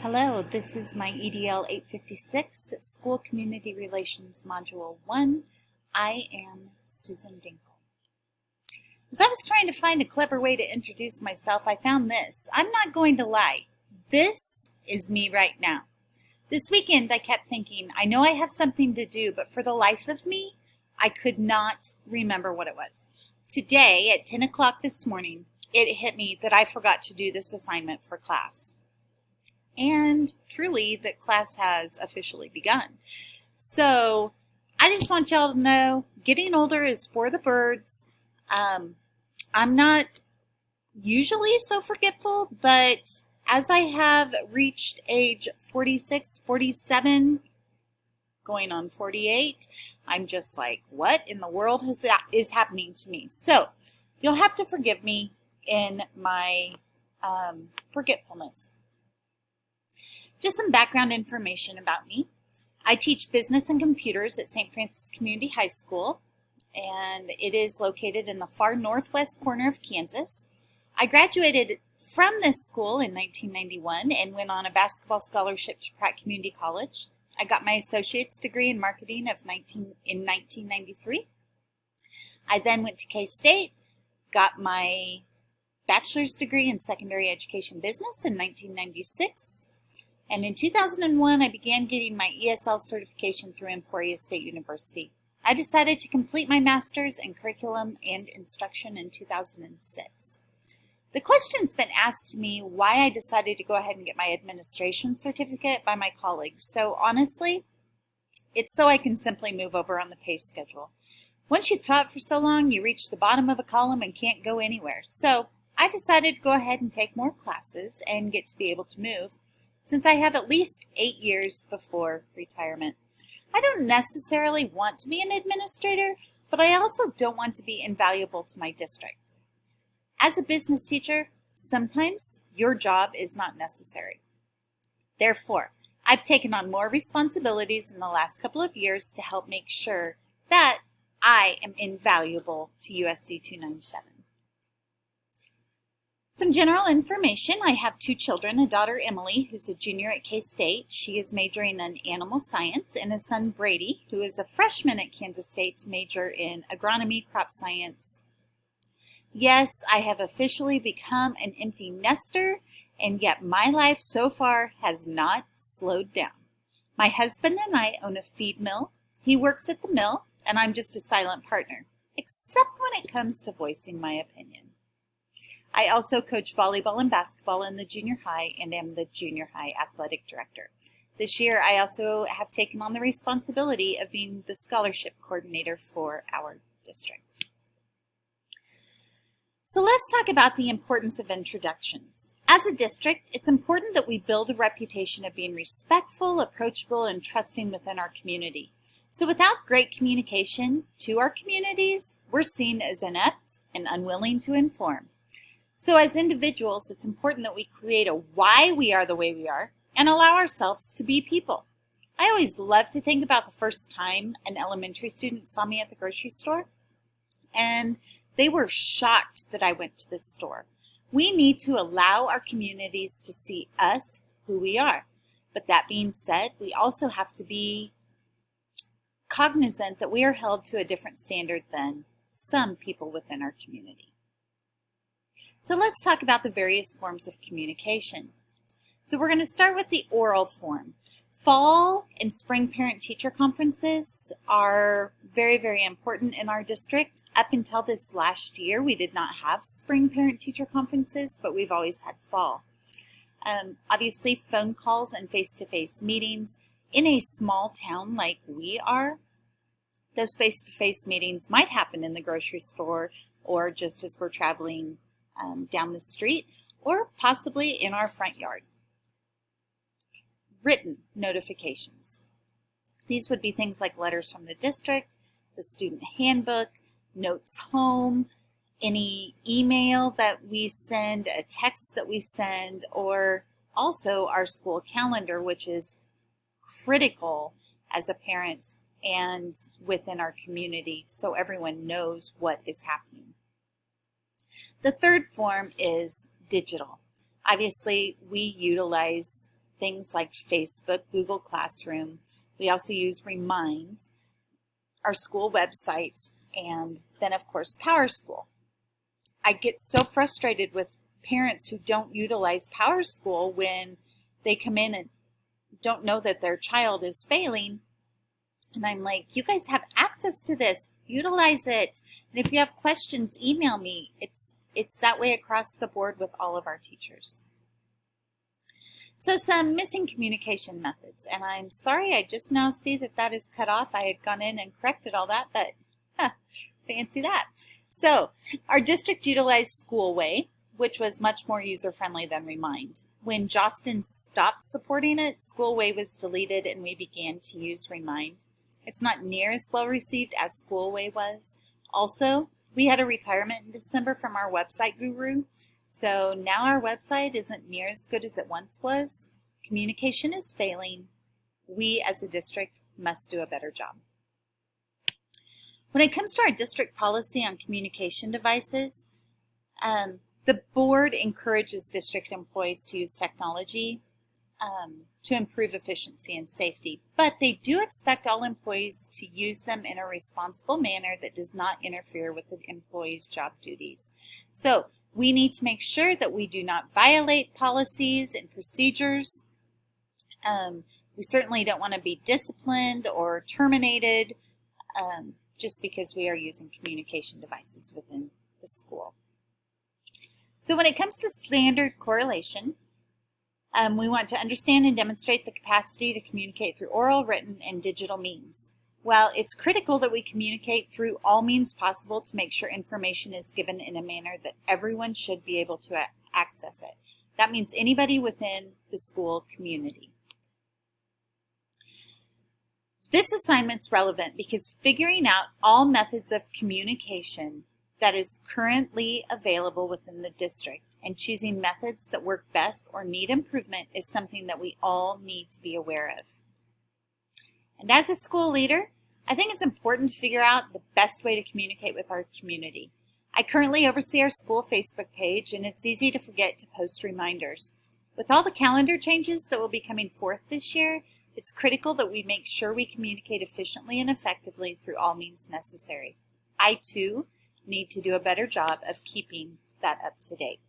Hello, this is my EDL 856 School Community Relations Module 1. I am Susan Dinkle. As I was trying to find a clever way to introduce myself, I found this. I'm not going to lie. This is me right now. This weekend I kept thinking, I know I have something to do, but for the life of me, I could not remember what it was. Today at 10 o'clock this morning, it hit me that I forgot to do this assignment for class. And truly that class has officially begun. So I just want y'all to know, getting older is for the birds. I'm not usually so forgetful, but as I have reached age 46, 47, going on 48, I'm just like, what in the world is happening to me? So you'll have to forgive me in my forgetfulness. Just some background information about me. I teach business and computers at St. Francis Community High School, and it is located in the far northwest corner of Kansas. I graduated from this school in 1991 and went on a basketball scholarship to Pratt Community College. I got my associate's degree in marketing in 1993. I then went to K-State, got my bachelor's degree in secondary education business in 1996. And in 2001, I began getting my ESL certification through Emporia State University. I decided to complete my master's in curriculum and instruction in 2006. The question's been asked to me why I decided to go ahead and get my administration certificate by my colleagues. So honestly, it's so I can simply move over on the pay schedule. Once you've taught for so long, you reach the bottom of a column and can't go anywhere. So I decided to go ahead and take more classes and get to be able to move, since I have at least 8 years before retirement. I don't necessarily want to be an administrator, but I also don't want to be invaluable to my district. As a business teacher, sometimes your job is not necessary. Therefore, I've taken on more responsibilities in the last couple of years to help make sure that I am invaluable to USD 297. Some general information. I have 2 children, a daughter, Emily, who's a junior at K-State. She is majoring in animal science, and a son, Brady, who is a freshman at Kansas State to major in agronomy, crop science. Yes, I have officially become an empty nester, and yet my life so far has not slowed down. My husband and I own a feed mill. He works at the mill, and I'm just a silent partner, except when it comes to voicing my opinion. I also coach volleyball and basketball in the junior high and am the junior high athletic director. This year, I also have taken on the responsibility of being the scholarship coordinator for our district. So let's talk about the importance of introductions. As a district, it's important that we build a reputation of being respectful, approachable, and trusting within our community. So without great communication to our communities, we're seen as inept and unwilling to inform. So as individuals, it's important that we create a why we are the way we are and allow ourselves to be people. I always love to think about the first time an elementary student saw me at the grocery store, and they were shocked that I went to this store. We need to allow our communities to see us, who we are. But that being said, we also have to be cognizant that we are held to a different standard than some people within our community. So let's talk about the various forms of communication. So we're going to start with the oral form. Fall and spring parent-teacher conferences are very, very important in our district. Up until this last year, we did not have spring parent-teacher conferences, but we've always had fall. Obviously, phone calls and face-to-face meetings. In a small town like we are, those face-to-face meetings might happen in the grocery store or just as we're traveling down the street, or possibly in our front yard. Written notifications. These would be things like letters from the district, the student handbook, notes home, any email that we send, a text that we send, or also our school calendar, which is critical as a parent and within our community so everyone knows what is happening. The third form is digital. Obviously, we utilize things like Facebook, Google Classroom. We also use Remind, our school website, and then of course PowerSchool. I get so frustrated with parents who don't utilize PowerSchool when they come in and don't know that their child is failing. And I'm like, you guys have access to this. Utilize it. And if you have questions, email me. It's that way across the board with all of our teachers. So some missing communication methods. And I'm sorry, I just now see that that is cut off. I had gone in and corrected all that, but fancy that. So our district utilized Schoolway, which was much more user-friendly than Remind. When Jostin stopped supporting it, Schoolway was deleted and we began to use Remind. It's not near as well received as Schoolway was. Also, we had a retirement in December from our website guru, so now our website isn't near as good as it once was. Communication is failing. We as a district must do a better job. When it comes to our district policy on communication devices, the board encourages district employees to use technology to improve efficiency and safety, but they do expect all employees to use them in a responsible manner that does not interfere with the employee's job duties. So we need to make sure that we do not violate policies and procedures. We certainly don't want to be disciplined or terminated just because we are using communication devices within the school. So when it comes to standard correlation, we want to understand and demonstrate the capacity to communicate through oral, written, and digital means. While it's critical that we communicate through all means possible to make sure information is given in a manner that everyone should be able to access it. That means anybody within the school community. This assignment's relevant because figuring out all methods of communication that is currently available within the district and choosing methods that work best or need improvement is something that we all need to be aware of. And as a school leader, I think it's important to figure out the best way to communicate with our community. I currently oversee our school Facebook page, and it's easy to forget to post reminders. With all the calendar changes that will be coming forth this year, it's critical that we make sure we communicate efficiently and effectively through all means necessary. I, too, need to do a better job of keeping that up to date.